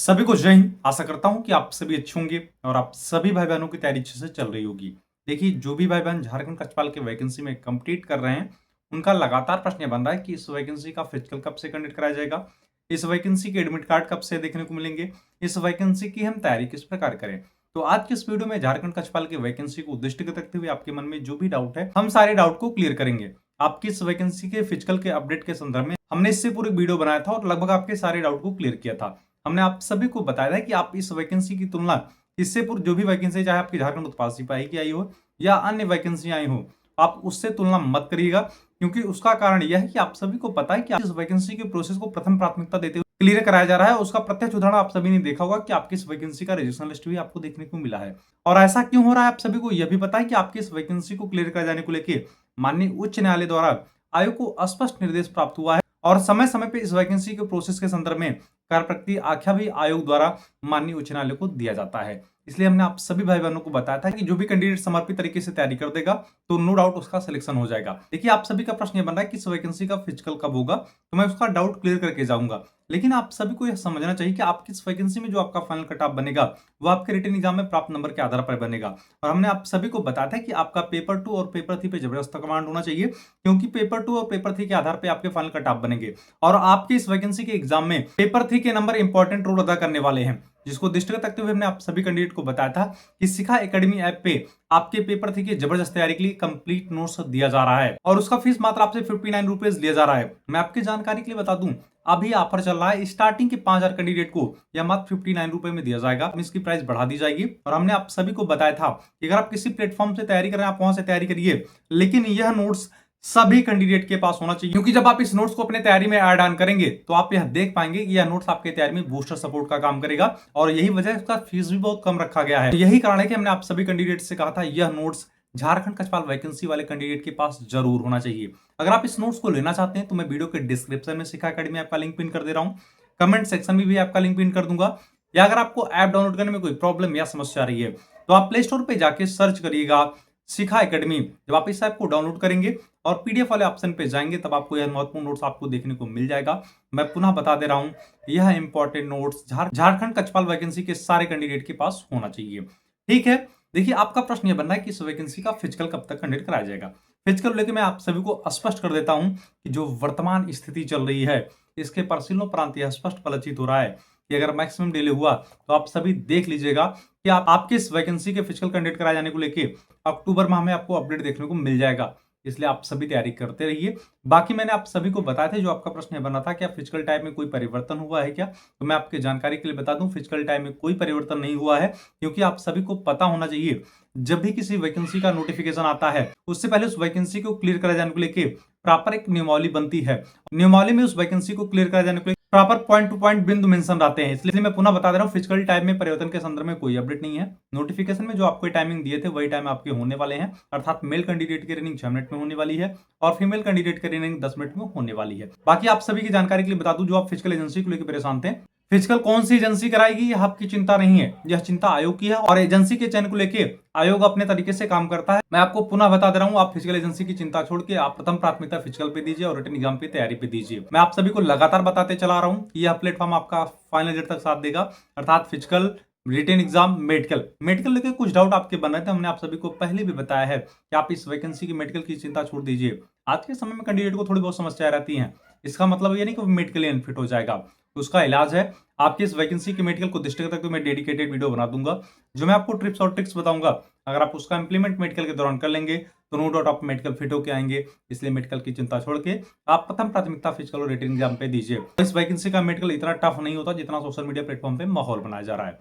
सभी को जय हिंद। आशा करता हूं कि आप सभी अच्छे होंगे और आप सभी भाई बहनों की तैयारी अच्छे से चल रही होगी। देखिए, जो भी भाई बहन झारखंड कक्षपाल के वैकेंसी में कंप्लीट कर रहे हैं, उनका लगातार प्रश्न ये बन रहा है कि इस वैकेंसी का फिजिकल कब से कंडक्ट कराया जाएगा, इस वैकेंसी के एडमिट कार्ड कब से देखने को मिलेंगे, इस वैकेंसी की हम तैयारी किस प्रकार करें। तो आज के इस वीडियो में झारखंड कक्षपाल की वैकेंसी को दृष्टिगत रखते हुए आपके मन में जो भी डाउट है, हम सारे डाउट को क्लियर करेंगे। आपकी इस वैकेंसी के फिजिकल के अपडेट के संदर्भ में हमने इससे पूरी वीडियो बनाया था और लगभग आपके सारे डाउट को क्लियर किया था। हमने आप सभी को बताया था कि आप इस वैकेंसी की तुलना इससे पूर्व जो भी वैकेंसी चाहे आपकी झारखंड उत्पाद सिपाही की आई हो या अन्य वैकेंसी आई हो, आप उससे तुलना मत करिएगा, क्योंकि उसका कारण यह है कि आप सभी को पता है कि इस वैकेंसी के प्रोसेस को प्रथम प्राथमिकता देते हुए क्लियर कराया जा रहा है। उसका प्रत्यक्ष उदाहरण आप सभी ने देखा होगा कि आपकी इस वैकेंसी का रजिस्ट्रेशन लिस्ट भी आपको देखने को मिला है। और ऐसा क्यों हो रहा है, आप सभी को यह भी पता है कि आपकी इस वैकेंसी को क्लियर कराए जाने को लेकर माननीय उच्च न्यायालय द्वारा आयोग को स्पष्ट निर्देश प्राप्त हुआ है और समय समय पे इस वैकेंसी के प्रोसेस के संदर्भ में कार्य आख्या भी आयोग द्वारा माननीय उच्च न्यायालय को दिया जाता है। इसलिए हमने आप सभी भाई बहनों को बताया था कि जो भी कैंडिडेट समर्पित तरीके से तैयारी कर देगा तो नो डाउट उसका सिलेक्शन हो जाएगा। देखिए, आप सभी का प्रश्न ये बन रहा है कि इस वैकेंसी का फिजिकल कब होगा, तो मैं उसका डाउट क्लियर करके जाऊंगा। लेकिन आप सभी को यह समझना चाहिए कि आपकी इस वैकेंसी में जो आपका फाइनल कट ऑफ बनेगा वो आपके रिटन एग्जाम में प्राप्त नंबर के आधार पर बनेगा। और हमने आप सभी को बताया था कि आपका पेपर 2 और पेपर 3 पे जबरदस्त कमांड होना चाहिए, क्योंकि पेपर 2 और पेपर 3 के आधार पर आपके फाइनल कट ऑफ बनेंगे और आपकी इस वैकेंसी के एग्जाम में पेपर 3 के नंबर इंपॉर्टेंट रोल अदा करने वाले हैं, जिसको दृष्टिगत रखते हुए हमने आप सभी कैंडिडेट को बताया था कि शिखा एकेडमी ऐप पे आपके पेपर 3 की जबरदस्त तैयारी के लिए कंप्लीट नोट्स दिया जा रहा है और उसका फीस मात्र आपसे 59 रुपीज लिया जा रहा है। मैं आपकी जानकारी के लिए बता दूं, अभी ऑफर चल रहा है। स्टार्टिंग के 5000 कैंडिडेट को यह मात्र 59 रुपए में दिया जाएगा, इसकी प्राइस बढ़ा दी जाएगी। और हमने आप सभी को बताया था कि अगर आप किसी प्लेटफॉर्म से तैयारी कर रहे हैं, आप वहां से तैयारी करिए, लेकिन यह नोट्स सभी कैंडिडेट के पास होना चाहिए, क्योंकि जब आप इस नोट्स को अपने तैयारी में ऐड ऑन करेंगे तो आप यह देख पाएंगे कि यह नोट्स आपके तैयारी में बूस्टर सपोर्ट का काम करेगा और यही वजह है इसका फीस भी बहुत कम रखा गया है। तो यही कारण है कि हमने आप सभी कैंडिडेट से कहा था यह नोट्स झारखंड कक्षपाल वैकेंसी वाले कैंडिडेट के पास जरूर होना चाहिए। अगर आप इस नोट्स को लेना चाहते हैं तो मैं वीडियो के डिस्क्रिप्शन में शिखा एकेडमी आपका लिंक पिन कर दे रहा हूं, कमेंट सेक्शन में भी आपका लिंक पिन कर दूंगा। या अगर आपको ऐप डाउनलोड करने में कोई प्रॉब्लम या समस्या आ रही है तो आप प्ले स्टोर पर जाके सर्च करिएगा शिखा एकेडमी। जब आप इस ऐप को डाउनलोड करेंगे और पीडीएफ वाले ऑप्शन पे जाएंगे तब आपको यह महत्वपूर्ण नोट्स आपको देखने को मिल जाएगा। मैं पुनः बता दे रहा हूं, यह इंपॉर्टेंट नोट्स झारखंड कक्षपाल वैकेंसी के सारे कैंडिडेट के पास होना चाहिए। ठीक है, देखिए, आपका प्रश्न यह बन रहा है कि इस वैकेंसी का फिजिकल कब तक कंडक्ट कराया जाएगा। फिजिकल लेके मैं आप सभी को स्पष्ट कर देता हूं कि जो वर्तमान स्थिति चल रही है इसके परिशीलनों प्रांत यह स्पष्ट फलित हो रहा है कि अगर मैक्सिमम डिले हुआ तो आप सभी देख लीजिएगा कि आपके इस वैकेंसी के फिजिकल कंडक्ट कराए जाने को लेके अक्टूबर माह में आपको अपडेट देखने को मिल जाएगा। इसलिए आप सभी तैयारी करते रहिए। बाकी मैंने आप सभी को बताया था, जो आपका प्रश्न बना था कि फिजिकल टाइम में कोई परिवर्तन हुआ है क्या, तो मैं आपकी जानकारी के लिए बता दूं, फिजिकल टाइम में कोई परिवर्तन नहीं हुआ है, क्योंकि आप सभी को पता होना चाहिए जब भी किसी वैकेंसी का नोटिफिकेशन आता है उससे पहले उस वैकेंसी को क्लियर कराए जाने को लेके प्रॉपर एक नियमावली बनती है। नियमावली में उस वैकेंसी को क्लियर कराए जाने को लेकर प्रॉपर पॉइंट टू पॉइंट बिंदु मेंशन रहते हैं। इसलिए मैं पुनः बता दे रहा हूं, फिजिकल टाइम में परिवर्तन के संदर्भ में कोई अपडेट नहीं है। नोटिफिकेशन में जो आपको टाइमिंग दिए थे वही टाइम आपके होने वाले हैं, अर्थात मेल कैंडिडेट की रनिंग 6 मिनट में होने वाली है और फीमेल कैंडिडेट की रनिंग 10 मिनट में होने वाली है। बाकी आप सभी की जानकारी के लिए बता दूं, जो आप फिजिकल एजेंसी को लेकर परेशान थे, फिजिकल कौन सी एजेंसी कराएगी यह आपकी चिंता नहीं है, यह चिंता आयोग की है और एजेंसी के चयन को लेकर आयोग अपने तरीके से काम करता है। मैं आपको पुनः बता दे रहा हूं, आप फिजिकल एजेंसी की चिंता छोड़ के आप प्रथम प्राथमिकता फिजिकल पे दीजिए और रिटन एग्जाम की तैयारी पे दीजिए। मैं आप सभी को लगातार बताते चला रहा हूं कि यह प्लेटफॉर्म आपका फाइनल रिजल्ट तक साथ देगा, अर्थात फिजिकल, रिटन एग्जाम, मेडिकल लेके कुछ डाउट आपके बन रहे थे। हमने आप सभी को पहले भी बताया है कि आप इस वैकेंसी की मेडिकल की चिंता छोड़ दीजिए। आज के समय में कैंडिडेट को थोड़ी बहुत समस्याएं रहती हैं, इसका मतलब ये नहीं कि वो मेडिकली अनफिट हो जाएगा, उसका इलाज है। आपकी इस वैकेंसी के मेडिकल को दृष्टिगत रखते हुए मैं डेडिकेटेड वीडियो बना दूंगा, जो मैं आपको ट्रिप्स और ट्रिक्स बताऊंगा। अगर आप उसका इंप्लीमेंट मेडिकल के दौरान कर लेंगे तो नो डाउट आप मेडिकल फिट होकर आएंगे। इसलिए मेडिकल की चिंता छोड़ के आप प्रथम प्राथमिकता फिजिकल और रिटन एग्जाम पे दीजिए। इस वैकेंसी का मेडिकल इतना टफ नहीं होता जितना सोशल मीडिया प्लेटफॉर्म पे माहौल बनाया जा रहा है।